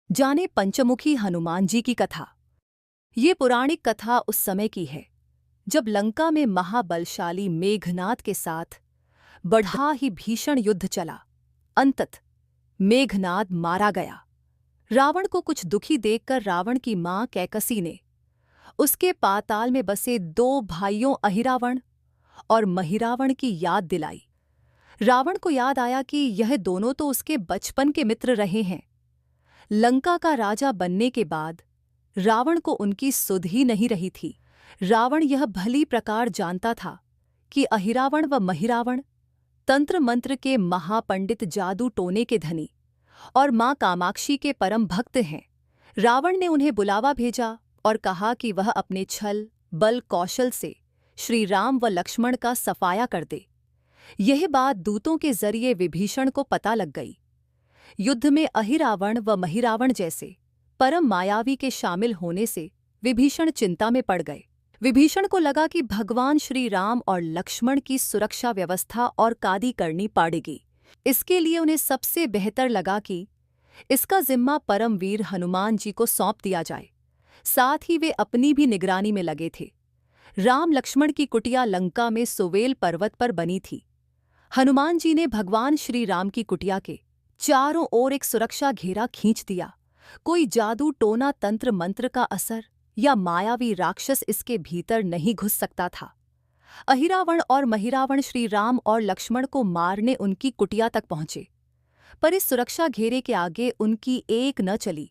जाने पंचमुखी हनुमान जी की कथा। ये पौराणिक कथा उस समय की है जब लंका में महाबलशाली मेघनाद के साथ बड़ा ही भीषण युद्ध चला। अंततः मेघनाद मारा गया। रावण को कुछ दुखी देखकर रावण की मां कैकसी ने उसके पाताल में बसे दो भाइयों अहिरावण और महिरावण की याद दिलाई। रावण को याद आया कि यह दोनों तो उसके बचपन के मित्र रहे हैं। लंका का राजा बनने के बाद रावण को उनकी सुध ही नहीं रही थी। रावण यह भली प्रकार जानता था कि अहिरावण व महिरावण तंत्र मंत्र के महापंडित, जादू टोने के धनी और मां कामाक्षी के परम भक्त हैं। रावण ने उन्हें बुलावा भेजा और कहा कि वह अपने छल बल कौशल से श्री राम व लक्ष्मण का सफाया कर दे। यह बात दूतों के जरिए विभीषण को पता लग गई। युद्ध में अहिरावण व महिरावण जैसे परम मायावी के शामिल होने से विभीषण चिंता में पड़ गए। विभीषण को लगा कि भगवान श्री राम और लक्ष्मण की सुरक्षा व्यवस्था और कादी करनी पड़ेगी। इसके लिए उन्हें सबसे बेहतर लगा कि इसका जिम्मा परमवीर हनुमान जी को सौंप दिया जाए। साथ ही वे अपनी भी निगरानी में लगे थे। राम लक्ष्मण की कुटिया लंका में सुवेल पर्वत पर बनी थी। हनुमान जी ने भगवान श्री राम की कुटिया के चारों ओर एक सुरक्षा घेरा खींच दिया। कोई जादू टोना, तंत्र मंत्र का असर या मायावी राक्षस इसके भीतर नहीं घुस सकता था। अहिरावण और महिरावण श्री राम और लक्ष्मण को मारने उनकी कुटिया तक पहुंचे, पर इस सुरक्षा घेरे के आगे उनकी एक न चली।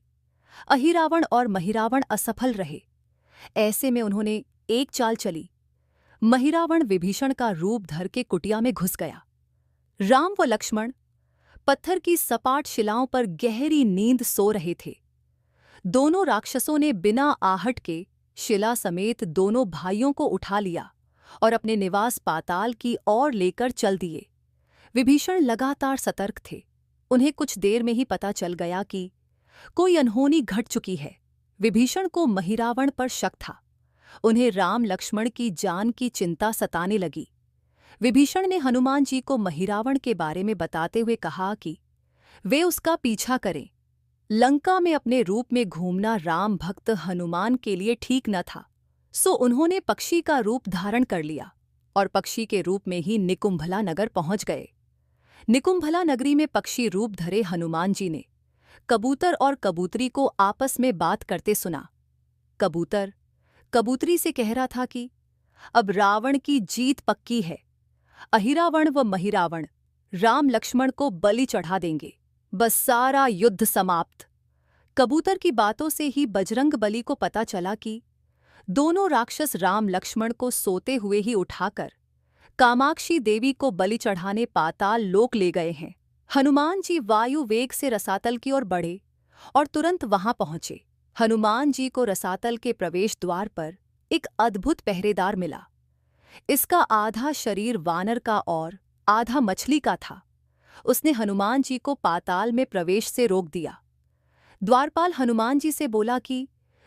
अहिरावण और महिरावण असफल रहे। ऐसे में उन्होंने एक चाल चली। महिरावण विभीषण का रूप धर के कुटिया में घुस गया। राम व लक्ष्मण पत्थर की सपाट शिलाओं पर गहरी नींद सो रहे थे। दोनों राक्षसों ने बिना आहट के शिला समेत दोनों भाइयों को उठा लिया और अपने निवास पाताल की ओर लेकर चल दिए। विभीषण लगातार सतर्क थे। उन्हें कुछ देर में ही पता चल गया कि कोई अनहोनी घट चुकी है। विभीषण को महिरावण पर शक था। उन्हें राम लक्ष्मण की जान की चिंता सताने लगी। विभीषण ने हनुमान जी को महिरावण के बारे में बताते हुए कहा कि वे उसका पीछा करें। लंका में अपने रूप में घूमना राम भक्त हनुमान के लिए ठीक न था, सो उन्होंने पक्षी का रूप धारण कर लिया और पक्षी के रूप में ही निकुंभला नगर पहुंच गए। निकुंभला नगरी में पक्षी रूप धरे हनुमान जी ने कबूतर और कबूतरी को आपस में बात करते सुना। कबूतर कबूतरी से कह रहा था कि अब रावण की जीत पक्की है। अहिरावण व महिरावण राम लक्ष्मण को बलि चढ़ा देंगे, बस सारा युद्ध समाप्त। कबूतर की बातों से ही बजरंग बली को पता चला कि दोनों राक्षस राम लक्ष्मण को सोते हुए ही उठाकर कामाक्षी देवी को बलि चढ़ाने पाताल लोक ले गए हैं। हनुमान जी वायु वेग से रसातल की ओर बढ़े और तुरंत वहां पहुंचे। हनुमान जी को रसातल के प्रवेश द्वार पर एक अद्भुत पहरेदार मिला। इसका आधा शरीर वानर का और आधा मछली का था। उसने हनुमान जी को पाताल में प्रवेश से रोक दिया। द्वारपाल हनुमान जी से बोला कि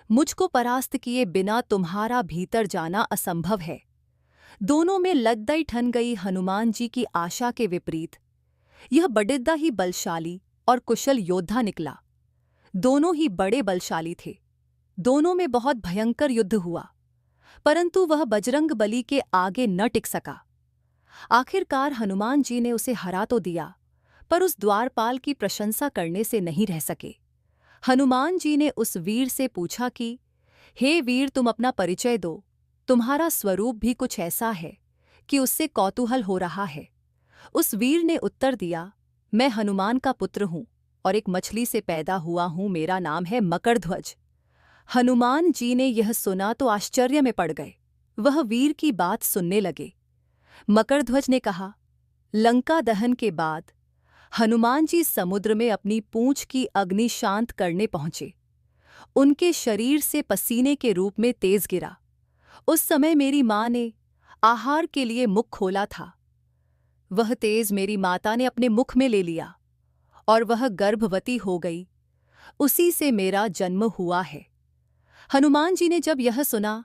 मुझको परास्त किए बिना तुम्हारा भीतर जाना असंभव है। दोनों में लद्दई ठन गई। हनुमान जी की आशा के विपरीत यह बड़िद्दा ही बलशाली और कुशल योद्धा निकला। दोनों ही बड़े बलशाली थे। दोनों में बहुत भयंकर युद्ध हुआ, परंतु वह बजरंग बली के आगे न टिक सका। आखिरकार हनुमान जी ने उसे हरा तो दिया, पर उस द्वारपाल की प्रशंसा करने से नहीं रह सके। हनुमान जी ने उस वीर से पूछा कि हे वीर, तुम अपना परिचय दो। तुम्हारा स्वरूप भी कुछ ऐसा है कि उससे कौतूहल हो रहा है। उस वीर ने उत्तर दिया, मैं हनुमान का पुत्र हूँ और एक मछली से पैदा हुआ हूँ। मेरा नाम है मकरध्वज। हनुमान जी ने यह सुना तो आश्चर्य में पड़ गए। वह वीर की बात सुनने लगे। मकरध्वज ने कहा, लंका दहन के बाद हनुमान जी समुद्र में अपनी पूंछ की अग्नि शांत करने पहुंचे। उनके शरीर से पसीने के रूप में तेज गिरा। उस समय मेरी मां ने आहार के लिए मुख खोला था। वह तेज मेरी माता ने अपने मुख में ले लिया और वह गर्भवती हो गई। उसी से मेरा जन्म हुआ है। हनुमान जी ने जब यह सुना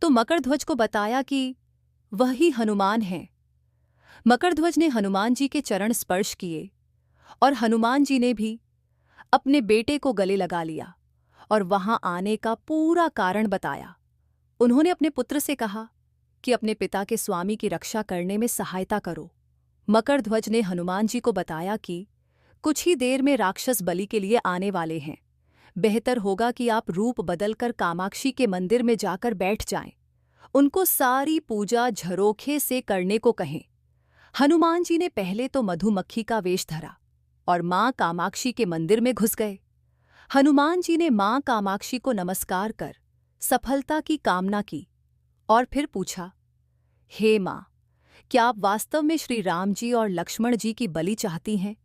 तो मकरध्वज को बताया कि वही हनुमान हैं। मकरध्वज ने हनुमान जी के चरण स्पर्श किए और हनुमान जी ने भी अपने बेटे को गले लगा लिया और वहां आने का पूरा कारण बताया। उन्होंने अपने पुत्र से कहा कि अपने पिता के स्वामी की रक्षा करने में सहायता करो। मकरध्वज ने हनुमान जी को बताया कि कुछ ही देर में राक्षस बलि के लिए आने वाले हैं। बेहतर होगा कि आप रूप बदलकर कामाक्षी के मंदिर में जाकर बैठ जाएं। उनको सारी पूजा झरोखे से करने को कहें। हनुमान जी ने पहले तो मधुमक्खी का वेश धरा और मां कामाक्षी के मंदिर में घुस गए। हनुमान जी ने मां कामाक्षी को नमस्कार कर सफलता की कामना की और फिर पूछा, हे मां, क्या आप वास्तव में श्री राम जी और लक्ष्मण जी की बलि चाहती हैं?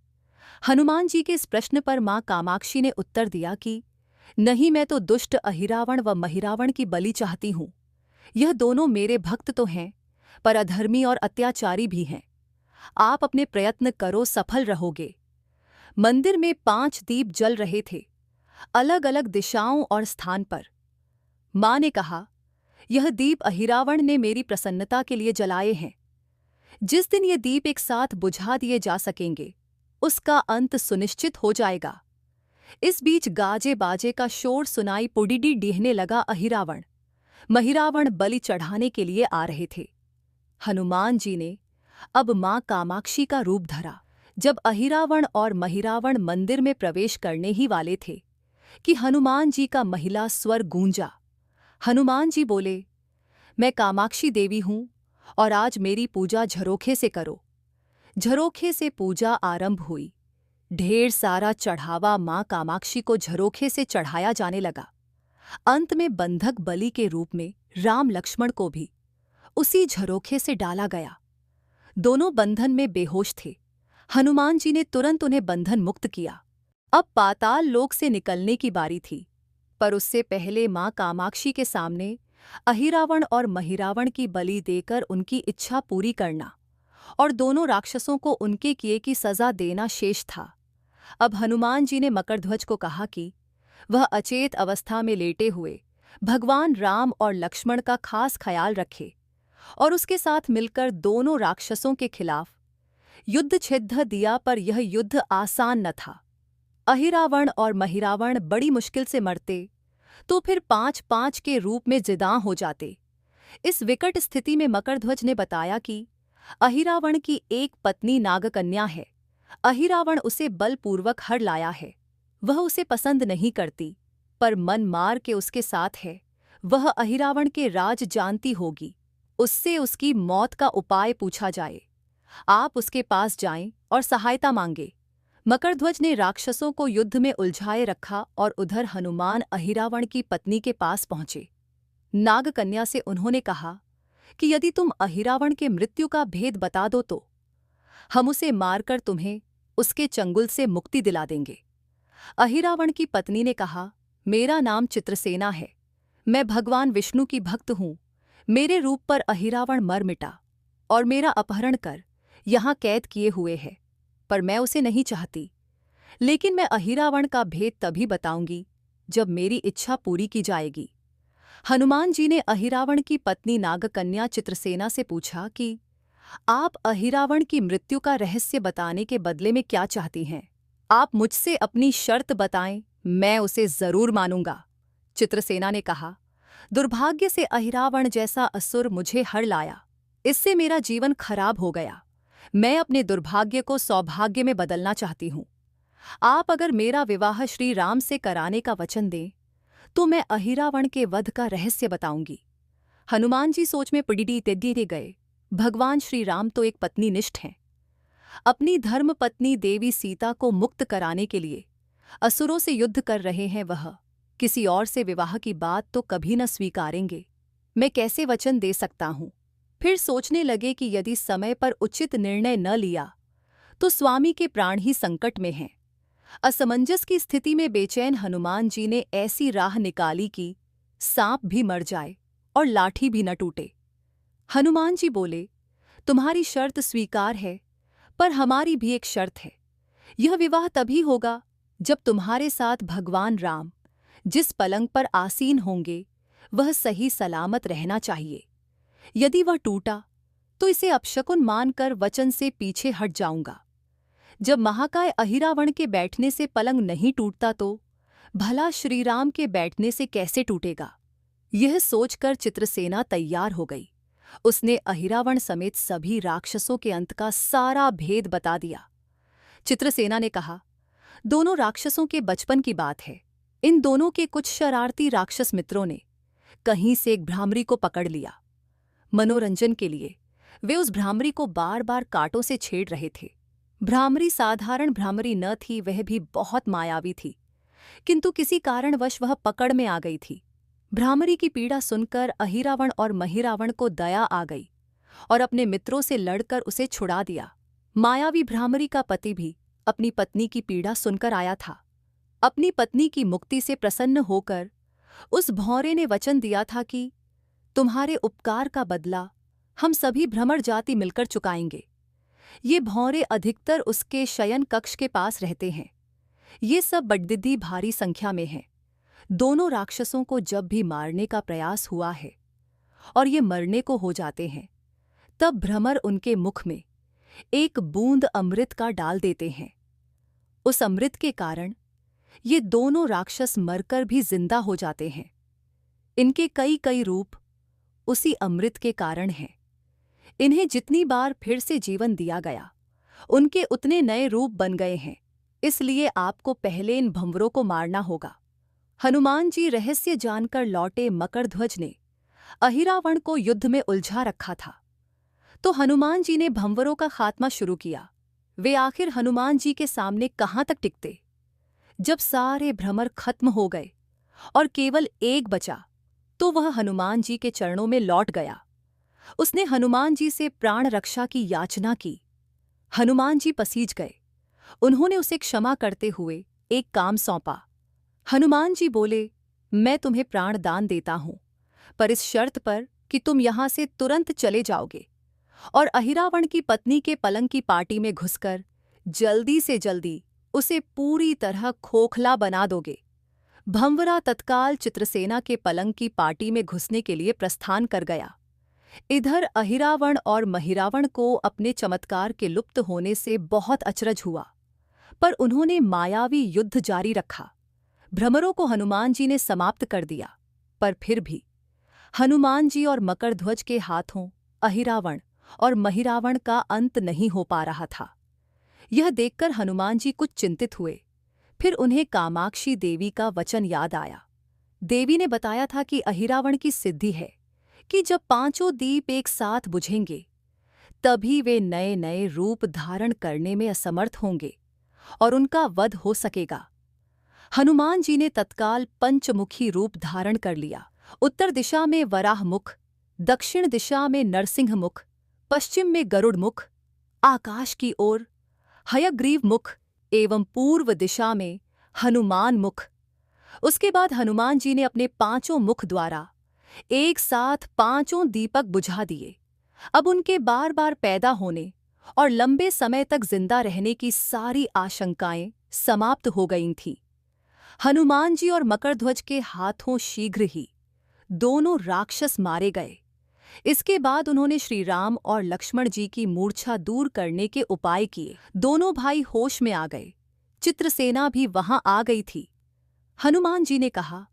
हनुमान जी के इस प्रश्न पर मां कामाक्षी ने उत्तर दिया कि नहीं, मैं तो दुष्ट अहिरावण व महिरावण की बलि चाहती हूं। यह दोनों मेरे भक्त तो हैं, पर अधर्मी और अत्याचारी भी हैं। आप अपने प्रयत्न करो, सफल रहोगे। मंदिर में 5 दीप जल रहे थे, अलग अलग दिशाओं और स्थान पर। मां ने कहा, यह दीप अहिरावण ने मेरी प्रसन्नता के लिए जलाए हैं। जिस दिन ये दीप एक साथ बुझा दिए जा सकेंगे, उसका अंत सुनिश्चित हो जाएगा। इस बीच गाजे बाजे का शोर सुनाई पुडिडी डीहने लगा। अहिरावण महिरावण बलि चढ़ाने के लिए आ रहे थे। हनुमान जी ने अब मां कामाक्षी का रूप धरा। जब अहिरावण और महिरावण मंदिर में प्रवेश करने ही वाले थे कि हनुमान जी का महिला स्वर गूंजा। हनुमान जी बोले, मैं कामाक्षी देवी हूं और आज मेरी पूजा झरोखे से करो। झरोखे से पूजा आरंभ हुई। ढेर सारा चढ़ावा मां कामाक्षी को झरोखे से चढ़ाया जाने लगा। अंत में बंधक बलि के रूप में राम लक्ष्मण को भी उसी झरोखे से डाला गया। दोनों बंधन में बेहोश थे। हनुमान जी ने तुरंत उन्हें बंधन मुक्त किया। अब पाताल लोक से निकलने की बारी थी, पर उससे पहले मां कामाक्षी के सामने अहिरावण और महिरावण की बलि देकर उनकी इच्छा पूरी करना और दोनों राक्षसों को उनके किए की सजा देना शेष था। अब हनुमान जी ने मकरध्वज को कहा कि वह अचेत अवस्था में लेटे हुए भगवान राम और लक्ष्मण का खास ख्याल रखे और उसके साथ मिलकर दोनों राक्षसों के खिलाफ युद्ध छिद्ध दिया। पर यह युद्ध आसान न था। अहिरावण और महिरावण बड़ी मुश्किल से मरते तो फिर 5-5 के रूप में जिदां हो जाते। इस विकट स्थिति में मकरध्वज ने बताया कि अहिरावण की एक पत्नी नागकन्या है। अहिरावण उसे बलपूर्वक हर लाया है। वह उसे पसंद नहीं करती, पर मन मार के उसके साथ है। वह अहिरावण के राज जानती होगी। उससे उसकी मौत का उपाय पूछा जाए। आप उसके पास जाएं और सहायता मांगे। मकरध्वज ने राक्षसों को युद्ध में उलझाए रखा और उधर हनुमान अहिरावण की पत्नी के पास पहुंचे। नागकन्या से उन्होंने कहा कि यदि तुम अहिरावण के मृत्यु का भेद बता दो तो हम उसे मारकर तुम्हें उसके चंगुल से मुक्ति दिला देंगे। अहिरावण की पत्नी ने कहा, मेरा नाम चित्रसेना है। मैं भगवान विष्णु की भक्त हूं। मेरे रूप पर अहिरावण मर मिटा और मेरा अपहरण कर यहां कैद किए हुए है, पर मैं उसे नहीं चाहती। लेकिन मैं अहिरावण का भेद तभी बताऊंगी जब मेरी इच्छा पूरी की जाएगी। हनुमान जी ने अहिरावण की पत्नी नागकन्या चित्रसेना से पूछा कि आप अहिरावण की मृत्यु का रहस्य बताने के बदले में क्या चाहती हैं? आप मुझसे अपनी शर्त बताएं, मैं उसे जरूर मानूंगा। चित्रसेना ने कहा, दुर्भाग्य से अहिरावण जैसा असुर मुझे हर लाया। इससे मेरा जीवन खराब हो गया। मैं अपने दुर्भाग्य को सौभाग्य में बदलना चाहती हूं। आप अगर मेरा विवाह श्री राम से कराने का वचन दें तो मैं अहिरावण के वध का रहस्य बताऊंगी। हनुमान जी सोच में पड़ी तेदी गए। भगवान श्री राम तो एक पत्नीनिष्ठ हैं। अपनी धर्म पत्नी देवी सीता को मुक्त कराने के लिए असुरों से युद्ध कर रहे हैं। वह किसी और से विवाह की बात तो कभी न स्वीकारेंगे। मैं कैसे वचन दे सकता हूं? फिर सोचने लगे कि यदि समय पर उचित निर्णय न लिया तो स्वामी के प्राण ही संकट में हैं। असमंजस की स्थिति में बेचैन हनुमान जी ने ऐसी राह निकाली कि सांप भी मर जाए और लाठी भी न टूटे। हनुमान जी बोले, तुम्हारी शर्त स्वीकार है, पर हमारी भी एक शर्त है। यह विवाह तभी होगा जब तुम्हारे साथ भगवान राम जिस पलंग पर आसीन होंगे वह सही सलामत रहना चाहिए। यदि वह टूटा तो इसे अपशकुन मानकर वचन से पीछे हट जाऊंगा। जब महाकाय अहिरावण के बैठने से पलंग नहीं टूटता तो भला श्रीराम के बैठने से कैसे टूटेगा? यह सोचकर चित्रसेना तैयार हो गई। उसने अहिरावण समेत सभी राक्षसों के अंत का सारा भेद बता दिया। चित्रसेना ने कहा, दोनों राक्षसों के बचपन की बात है। इन दोनों के कुछ शरारती राक्षस मित्रों ने कहीं से एक भ्रामरी को पकड़ लिया। मनोरंजन के लिए वे उस भ्रामरी को बार बार कांटों से छेड़ रहे थे। भ्रामरी साधारण भ्रामरी न थी, वह भी बहुत मायावी थी, किंतु किसी कारणवश वह पकड़ में आ गई थी। भ्रामरी की पीड़ा सुनकर अहिरावण और महिरावण को दया आ गई और अपने मित्रों से लड़कर उसे छुड़ा दिया। मायावी भ्रामरी का पति भी अपनी पत्नी की पीड़ा सुनकर आया था। अपनी पत्नी की मुक्ति से प्रसन्न होकर उस भौरे ने वचन दिया था कि तुम्हारे उपकार का बदला हम सभी भ्रमर जाति मिलकर चुकाएंगे। ये भौरे अधिकतर उसके शयन कक्ष के पास रहते हैं। ये सब बड्डिद्दी भारी संख्या में हैं। दोनों राक्षसों को जब भी मारने का प्रयास हुआ है और ये मरने को हो जाते हैं, तब भ्रमर उनके मुख में एक बूंद अमृत का डाल देते हैं। उस अमृत के कारण ये दोनों राक्षस मरकर भी जिंदा हो जाते हैं। इनके कई कई रूप उसी अमृत के कारण हैं। इन्हें जितनी बार फिर से जीवन दिया गया, उनके उतने नए रूप बन गए हैं। इसलिए आपको पहले इन भंवरों को मारना होगा। हनुमान जी रहस्य जानकर लौटे मकरध्वज ने अहिरावण को युद्ध में उलझा रखा था, तो हनुमान जी ने भंवरों का खात्मा शुरू किया। वे आखिर हनुमान जी के सामने कहाँ तक टिकते? जब सारे भ्रमर खत्म हो गए और केवल एक बचा, तो वह हनुमान जी के चरणों में लौट गया। उसने हनुमान जी से प्राण रक्षा की याचना की। हनुमान जी पसीज गए। उन्होंने उसे क्षमा करते हुए एक काम सौंपा। हनुमान जी बोले, मैं तुम्हें प्राण दान देता हूं, पर इस शर्त पर कि तुम यहां से तुरंत चले जाओगे और अहिरावण की पत्नी के पलंग की पार्टी में घुसकर जल्दी से जल्दी उसे पूरी तरह खोखला बना दोगे। भंवरा तत्काल चित्रसेना के पलंग की पार्टी में घुसने के लिए प्रस्थान कर गया। इधर अहिरावण और महिरावण को अपने चमत्कार के लुप्त होने से बहुत अचरज हुआ, पर उन्होंने मायावी युद्ध जारी रखा। भ्रमरों को हनुमान जी ने समाप्त कर दिया, पर फिर भी हनुमान जी और मकरध्वज के हाथों अहिरावण और महिरावण का अंत नहीं हो पा रहा था। यह देखकर हनुमान जी कुछ चिंतित हुए। फिर उन्हें कामाक्षी देवी का वचन याद आया। देवी ने बताया था कि अहिरावण की सिद्धि है कि जब पांचों दीप एक साथ बुझेंगे, तभी वे नए नए रूप धारण करने में असमर्थ होंगे और उनका वध हो सकेगा। हनुमान जी ने तत्काल पंचमुखी रूप धारण कर लिया। उत्तर दिशा में वराह मुख, दक्षिण दिशा में नरसिंह मुख, पश्चिम में गरुड़ मुख, आकाश की ओर हयग्रीव मुख एवं पूर्व दिशा में हनुमान मुख। उसके बाद हनुमान जी ने अपने पांचों मुख द्वारा एक साथ पांचों दीपक बुझा दिए। अब उनके बार बार पैदा होने और लंबे समय तक जिंदा रहने की सारी आशंकाएं समाप्त हो गई थीं। हनुमान जी और मकरध्वज के हाथों शीघ्र ही दोनों राक्षस मारे गए। इसके बाद उन्होंने श्री राम और लक्ष्मण जी की मूर्छा दूर करने के उपाय किए। दोनों भाई होश में आ गए। चित्रसेना भी वहां आ गई थी। हनुमान जी ने कहा,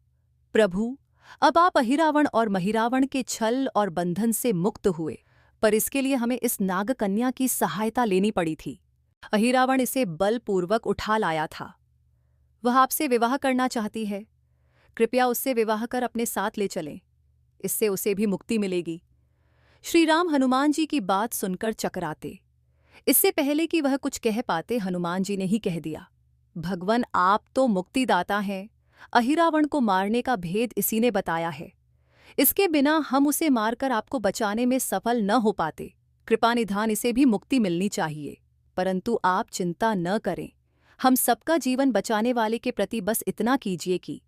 प्रभु, अब आप अहिरावण और महिरावण के छल और बंधन से मुक्त हुए, पर इसके लिए हमें इस नागकन्या की सहायता लेनी पड़ी थी। अहिरावण इसे बलपूर्वक उठा लाया था। वह आपसे विवाह करना चाहती है। कृपया उससे विवाह कर अपने साथ ले चलें। इससे उसे भी मुक्ति मिलेगी। श्रीराम हनुमान जी की बात सुनकर चकराते। इससे पहले कि वह कुछ कह पाते, हनुमान जी ने ही कह दिया, भगवान, आप तो मुक्तिदाता हैं। अहिरावण को मारने का भेद इसी ने बताया है। इसके बिना हम उसे मारकर आपको बचाने में सफल न हो पाते। कृपा निधान इसे भी मुक्ति मिलनी चाहिए। परंतु आप चिंता न करें। हम सबका जीवन बचाने वाले के प्रति बस इतना कीजिए कि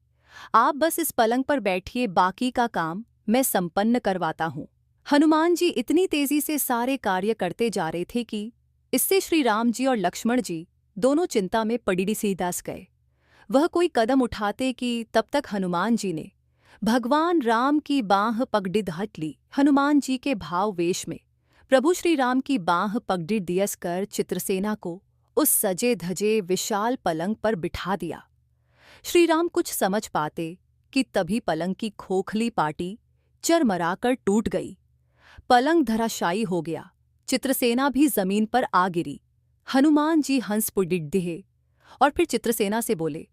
आप बस इस पलंग पर बैठिए, बाकी का काम मैं संपन्न करवाता हूँ। हनुमान जी इतनी तेजी से सारे कार्य करते जा रहे थे कि इससे श्री राम जी और लक्ष्मण जी दोनों चिंता में पड़ी सी दस गए। वह कोई कदम उठाते कि तब तक हनुमान जी ने भगवान राम की बाँह पकड़िद हट ली। हनुमान जी के भाव वेश में प्रभु श्री राम की बाँह पकड़िद दियस कर चित्रसेना को उस सजे धजे विशाल पलंग पर बिठा दिया। श्री राम कुछ समझ पाते कि तभी पलंग की खोखली पाटी चरमराकर टूट गई। पलंग धराशायी हो गया। चित्रसेना भी जमीन पर आ गिरी। हनुमान जी हंस पुडिड्डिहे और फिर चित्रसेना से बोले,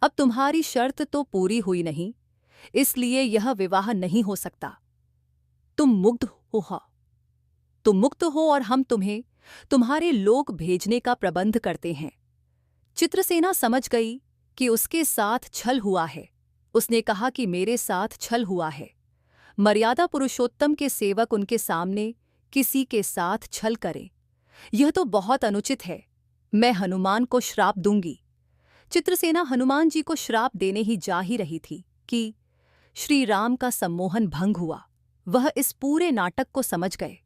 अब तुम्हारी शर्त तो पूरी हुई नहीं, इसलिए यह विवाह नहीं हो सकता। तुम मुक्त हो और हम तुम्हें तुम्हारे लोक भेजने का प्रबंध करते हैं। चित्रसेना समझ गई कि उसके साथ छल हुआ है। उसने कहा कि मेरे साथ छल हुआ है। मर्यादा पुरुषोत्तम के सेवक उनके सामने किसी के साथ छल करें, यह तो बहुत अनुचित है। मैं हनुमान को श्राप दूंगी। चित्रसेना हनुमान जी को श्राप देने ही जा ही रही थी कि श्री राम का सम्मोहन भंग हुआ। वह इस पूरे नाटक को समझ गए।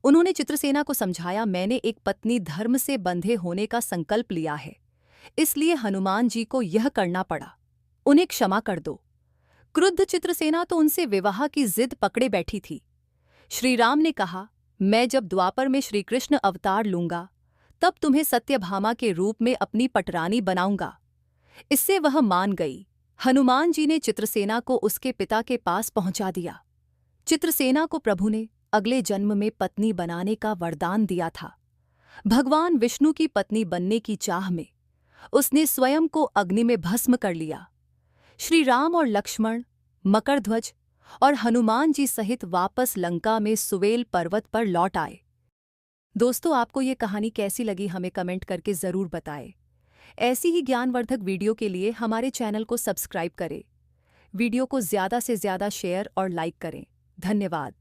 उन्होंने चित्रसेना को समझाया, मैंने एक पत्नी धर्म से बंधे होने का संकल्प लिया है, इसलिए हनुमान जी को यह करना पड़ा। उन्हें क्षमा कर दो। क्रुद्ध चित्रसेना तो उनसे विवाह की जिद पकड़े बैठी थी। श्री राम ने कहा, मैं जब द्वापर में श्रीकृष्ण अवतार लूंगा तब तुम्हें सत्यभामा के रूप में अपनी पटरानी बनाऊंगा। इससे वह मान गई। हनुमान जी ने चित्रसेना को उसके पिता के पास पहुंचा दिया। चित्रसेना को प्रभु ने अगले जन्म में पत्नी बनाने का वरदान दिया था। भगवान विष्णु की पत्नी बनने की चाह में उसने स्वयं को अग्नि में भस्म कर लिया। श्री राम और लक्ष्मण, मकरध्वज और हनुमान जी सहित वापस लंका में सुवेल पर्वत पर लौट आए। दोस्तों, आपको ये कहानी कैसी लगी हमें कमेंट करके ज़रूर बताएं। ऐसी ही ज्ञानवर्धक वीडियो के लिए हमारे चैनल को सब्सक्राइब करें। वीडियो को ज़्यादा से ज़्यादा शेयर और लाइक करें। धन्यवाद।